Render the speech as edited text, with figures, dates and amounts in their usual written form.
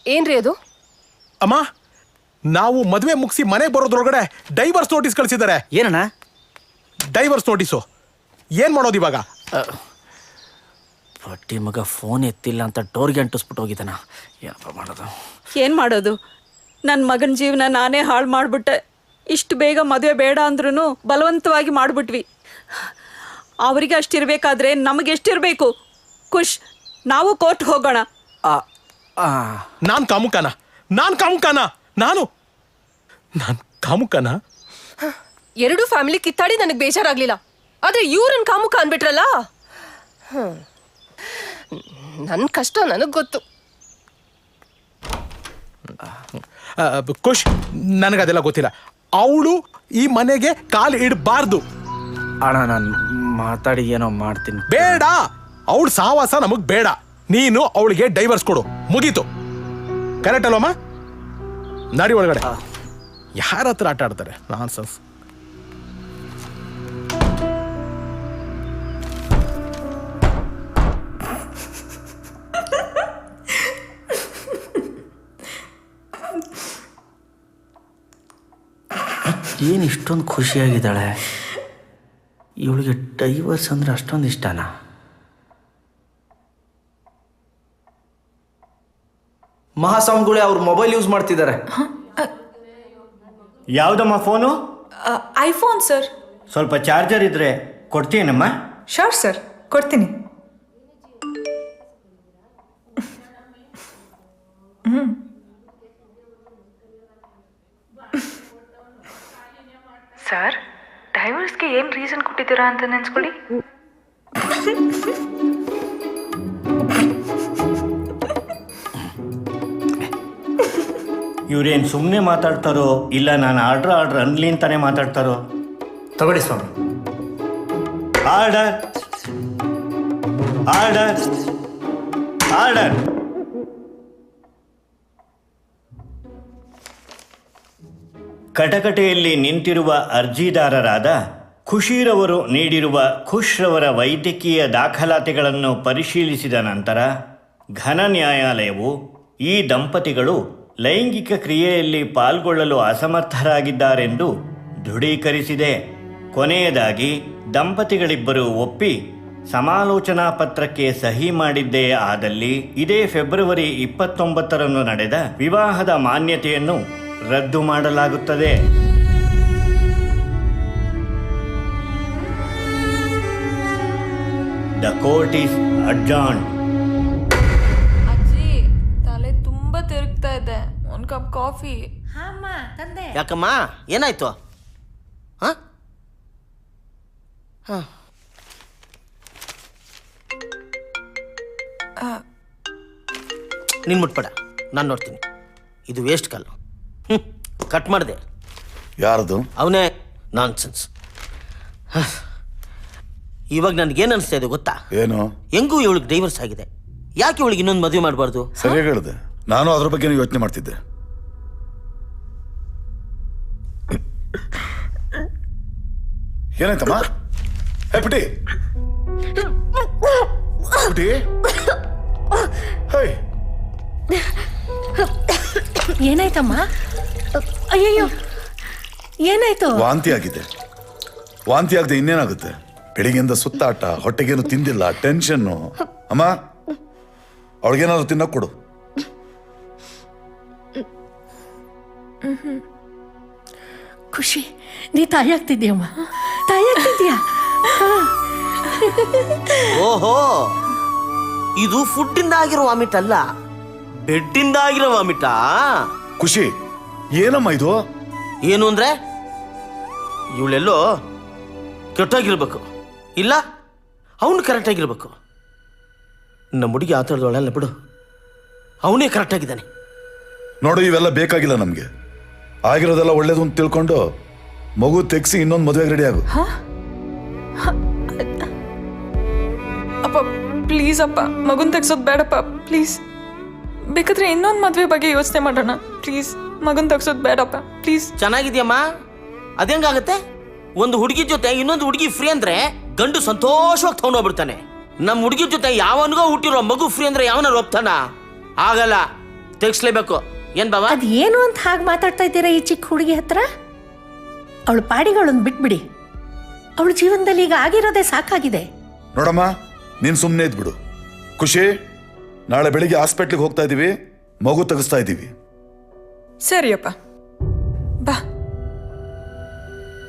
ಏನ್ರಿ ಅದು? ಅಮ್ಮ, ನಾವು ಮದುವೆ ಮುಗಿಸಿ ಮನೆಗೆ ಬರೋದ್ರೊಳಗಡೆ ಡೈವರ್ಸ್ ನೋಟಿಸ್ ಕಳಿಸಿದ್ದಾರೆ. ಏನಣ್ಣ ಡೈವರ್ಸ್ ನೋಟಿಸು? ಏನ್ ಮಾಡೋದು ಇವಾಗ? ಪಟ್ಟಿ ಮಗ ಫೋನ್ ಎತ್ತಿಲ್ಲ ಅಂತ ಡೋರ್ಗೆ ಅಂಟಿಸ್ಬಿಟ್ಟು ಹೋಗಿದ್ದಾನ. ಏನಪ್ಪ ಮಾಡೋದು? ಏನು ಮಾಡೋದು? ನನ್ನ ಮಗನ ಜೀವನ ನಾನೇ ಹಾಳು ಮಾಡಿಬಿಟ್ಟೆ. ಇಷ್ಟು ಬೇಗ ಮದುವೆ ಬೇಡ ಅಂದ್ರೂ ಬಲವಂತವಾಗಿ ಮಾಡಿಬಿಟ್ವಿ. ಅವರಿಗೆ ಅಷ್ಟಿರಬೇಕಾದ್ರೆ ನಮಗೆ ಎಷ್ಟಿರಬೇಕು? ಖುಷ್, ನಾವು ಕೋರ್ಟ್ ಹೋಗೋಣ. ನಾನು ಕಾಮುಕನ? ಎರಡು ಫ್ಯಾಮಿಲಿ ಕಿತ್ತಾಡಿ ನನಗೆ ಬೇಜಾರಾಗ್ಲಿಲ್ಲ, ಆದ್ರೆ ಇವ್ರನ್ ಕಾಮುಕ ಅನ್ಬಿಟ್ರಲ್ಲ. ನನ್ನ ಕಷ್ಟ ನನಗೆ ಗೊತ್ತು. ಖುಷ್, ನನಗದೆಲ್ಲ ಗೊತ್ತಿಲ್ಲ. ಅವಳು ಈ ಮನೆಗೆ ಕಾಲು ಇಡಬಾರ್ದು. ಅಣ್ಣ ನಾನು ಮಾತಾಡಿ ಏನೋ ಮಾಡ್ತೀನಿ. ಬೇಡ, ಅವಳು ಸಾವಾಸ ನಮಗ್ ಬೇಡ. ನೀನು ಅವಳಿಗೆ ಡೈವರ್ಸ್ ಕೊಡು, ಮುಗೀತು. ಕರೆಕ್ಟ್ ಅಲ್ವಮ್ಮ? ನಡಿ ಒಳಗಡೆ. ಯಾರ ಹತ್ರ ಆಟ ಆಡ್ತಾರೆ? ನಾನ್ಸೆನ್ಸ್. ಏನು ಇಷ್ಟೊಂದು ಖುಷಿಯಾಗಿದ್ದಾಳೆ? ಇವಳಿಗೆ ಡೈವರ್ಸ್ ಅಂದ್ರೆ ಅಷ್ಟೊಂದು ಇಷ್ಟನಾ? ಮಹಾಸ್ವಾಮಿಗಳೇ ಅವ್ರ ಮೊಬೈಲ್ ಯೂಸ್ ಮಾಡ್ತಿದ್ದಾರೆ. ಯಾವುದಮ್ಮ ಫೋನು? IPhone sir. ಸ್ವಲ್ಪ ಚಾರ್ಜರ್ ಇದ್ರೆ ಕೊಡ್ತೀನಮ್ಮ? ಶೋರ್ ಸರ್, ಕೊಡ್ತೀನಿ. ಸರ್, ಡೈವರ್ಸ್ಗೆ ಏನು ರೀಸನ್ ಕೊಟ್ಟಿದ್ದೀರಾ ಅಂತ ನೆನ್ಸ್ಕೊಳ್ಳಿ. ಇವ್ರೇನು ಸುಮ್ಮನೆ ಮಾತಾಡ್ತಾರೋ ಇಲ್ಲ ನಾನು ಆರ್ಡ್ರ್ ಅನ್ಲಿ ಅಂತಾನೆ ಮಾತಾಡ್ತಾರೋ? ತಗೊಳ್ಳಿ ಸ್ವಾಮಿ. Order order order. ಕಟಕಟೆಯಲ್ಲಿ ನಿಂತಿರುವ ಅರ್ಜಿದಾರರಾದ ಖುಷಿರವರು ನೀಡಿರುವ ಖುಷ್ರವರ ವೈದ್ಯಕೀಯ ದಾಖಲಾತಿಗಳನ್ನು ಪರಿಶೀಲಿಸಿದ ನಂತರ ಘನ ನ್ಯಾಯಾಲಯವು ಈ ದಂಪತಿಗಳು ಲೈಂಗಿಕ ಕ್ರಿಯೆಯಲ್ಲಿ ಪಾಲ್ಗೊಳ್ಳಲು ಅಸಮರ್ಥರಾಗಿದ್ದಾರೆಂದು ದೃಢೀಕರಿಸಿದೆ. ಕೊನೆಯದಾಗಿ ದಂಪತಿಗಳಿಬ್ಬರು ಒಪ್ಪಿ ಸಮಾಲೋಚನಾ ಪತ್ರಕ್ಕೆ ಸಹಿ ಮಾಡಿದ್ದೇ ಆದಲ್ಲಿ ಇದೇ ಫೆಬ್ರವರಿ 29ರಂದು ನಡೆದ ವಿವಾಹದ ಮಾನ್ಯತೆಯನ್ನು ರದ್ದು ಮಾಡಲಾಗುತ್ತದೆ. The court is adjourned. ಅಜ್ಜಿ, ತಲೆ ತುಂಬಾ ತಿರುಗ್ತಾ ಇದೆ. ಒಂದು ಕಪ್ ಕಾಫಿ. ಹಾಮ್ಮ ತಂದೆ. ಯಾಕಮ್ಮ, ಏನಾಯ್ತು? ನೀನು ಮುಟ್ಬೇಡ, ನಾನು ನೋಡ್ತೀನಿ. ಇದು ವೇಸ್ಟ್ ಕಾಲು. ಕಟ್ ಮಾಡಿದೆ. ಯಾರದು? ಅವನೇ. ನಾನ್ಸೆನ್ಸ್. ಇವಾಗ ನನಗೇನು ಅನಿಸ್ತಾ ಇದೆ ಗೊತ್ತಾ? ಏನು? ಹೆಂಗೂ ಇವಳಿಗೆ ಡೈವರ್ಸ್ ಆಗಿದೆ, ಯಾಕೆ ಇವಳಿಗೆ ಇನ್ನೊಂದು ಮದುವೆ ಮಾಡಬಾರ್ದು? ಸರಿಯಾಗಿ ಹೇಳಿದೆ. ನಾನು ಅದ್ರ ಬಗ್ಗೆ ಯೋಚನೆ ಮಾಡ್ತಿದ್ದೆ. ಏನಾಯ್ತಮ್ಮ? ಹೇ ಪುಟಿ, ಪುಟಿ, ಹೇ, ಏನಾಯ್ತಮ್ಮ? ಅಯ್ಯಯ್ಯೋ, ಏನಾಯ್ತು? ವಾಂತಿ ಆಗಿದೆ. ವಾಂತಿ ಆಗದೆ ಇನ್ನೇನಾಗುತ್ತೆ? ಬೆಳಿಗ್ಗೆಯಿಂದ ಸುತ್ತಾಟ, ಹೊಟ್ಟೆಗೇನು ತಿಂದಿಲ್ಲ, ಟೆನ್ಷನ್ನು. ಅಮ್ಮ, ಅವಳಿಗೇನಾದ್ರು ತಿನ್ನೋಕೆ ಕೊಡು. ಖುಷಿ, ನೀ ತಾಯಿ ಆಗ್ತಿದ್ಯಮ್ಮ, ತಾಯಿ ಆಗ್ತಿದ್ಯಾ? ಓಹೋ, ಇದು ಫುಡ್ ಇಂದ ಆಗಿರೋ ವಾಮಿಟ್ ಅಲ್ಲ, ಬೆಡ್ ಇಂದ ಆಗಿರೋ ವಾಮಿಟಾ? ಖುಷಿ, ಏನಮ್ಮ ಇದು? ಏನು ಅಂದ್ರೆ ಇವಳೆಲ್ಲೋ ಕೆಟ್ಟಾಗಿರ್ಬೇಕು, ಇಲ್ಲ ಅವನು ಕರೆಕ್ಟ್ ಆಗಿರ್ಬೇಕು. ನಮ್ಮ ಹುಡುಗಿ ಆತರದೊಳಲ್ಲ ಬಿಡು, ಅವನೇ ಕರೆಕ್ಟ್ ಆಗಿದ್ದಾನೆ. ನೋಡು, ಇವೆಲ್ಲ ಬೇಕಾಗಿಲ್ಲ ನಮ್ಗೆ. ಆಗಿರೋದೆಲ್ಲ ಒಳ್ಳೇದು ಅಂತ ತಿಳ್ಕೊಂಡು ಮಗು ತೆಗ್ಸಿ ಇನ್ನೊಂದು ಮದುವೆಗೆ ರೆಡಿ ಆಗು. ಅಪ್ಪ ಪ್ಲೀಸ್ ಅಪ್ಪ, ಮಗುನ್ ತೆಗ್ಸೋದು ಬೇಡಪ್ಪ ಪ್ಲೀಸ್. ಬೇಕಾದ್ರೆ ಇನ್ನೊಂದು ಮದುವೆ ಬಗ್ಗೆ ಯೋಚನೆ ಮಾಡೋಣ ಪ್ಲೀಸ್. ಮಗನ್ ತೆಗ್ಸೋದು ಬೇಡಪ್ಪ ಪ್ಲೀಸ್. ಚೆನ್ನಾಗಿದ್ಯಮ್ಮ, ಅದೇಂಗಾಗತ್ತೆ? ಒಂದು ಹುಡುಗಿ ಜೊತೆ ಇನ್ನೊಂದು ಹುಡುಗಿ ಫ್ರೀ ಅಂದ್ರೆ ಗಂಡು ಸಂತೋಷವಾಗಿ ತಗೊಂಡೋಗ್ಬಿಡ್ತಾನೆ. ನಮ್ಮ ಹುಡುಗಿ ಜೊತೆ ಯಾವನಿಗೋ ಹುಟ್ಟಿರೋ ಮಗು ಫ್ರೀ ಅಂದ್ರೆ ಯಾವನಾರು ಒಪ್ತಾನ? ಆಗಲ್ಲ. ತೆಗಿಸ್ಲೇಬೇಕು ಏನ್ ಬಾವ? ಅದ್ ಏನು ಅಂತ ಹಾಗೆ ಮಾತಾಡ್ತಾ ಇದ್ದೀರಾ ಈ ಚಿಕ್ಕ ಹುಡುಗಿ ಹತ್ರ? ಅವಳ ಪಾಡಿಗಳನ್ನ ಬಿಟ್ಬಿಡಿ. ಅವಳ ಜೀವನದಲ್ಲಿ ಈಗ ಆಗಿರೋದೇ ಸಾಕಾಗಿದೆ. ನೋಡಮ್ಮ, ನೀನ್ ಸುಮ್ಮನೆ ಇದ್ಬಿಡು. ಖುಷಿ, ನಾಳೆ ಬೆಳಿಗ್ಗೆ ಹಾಸ್ಪಿಟ್ಲಿಗೆ ಹೋಗ್ತಾ ಇದೀವಿ, ಮಗು ತೆಗಿಸ್ತಾ ಇದೀವಿ. ಸರಿಯಪ್ಪ.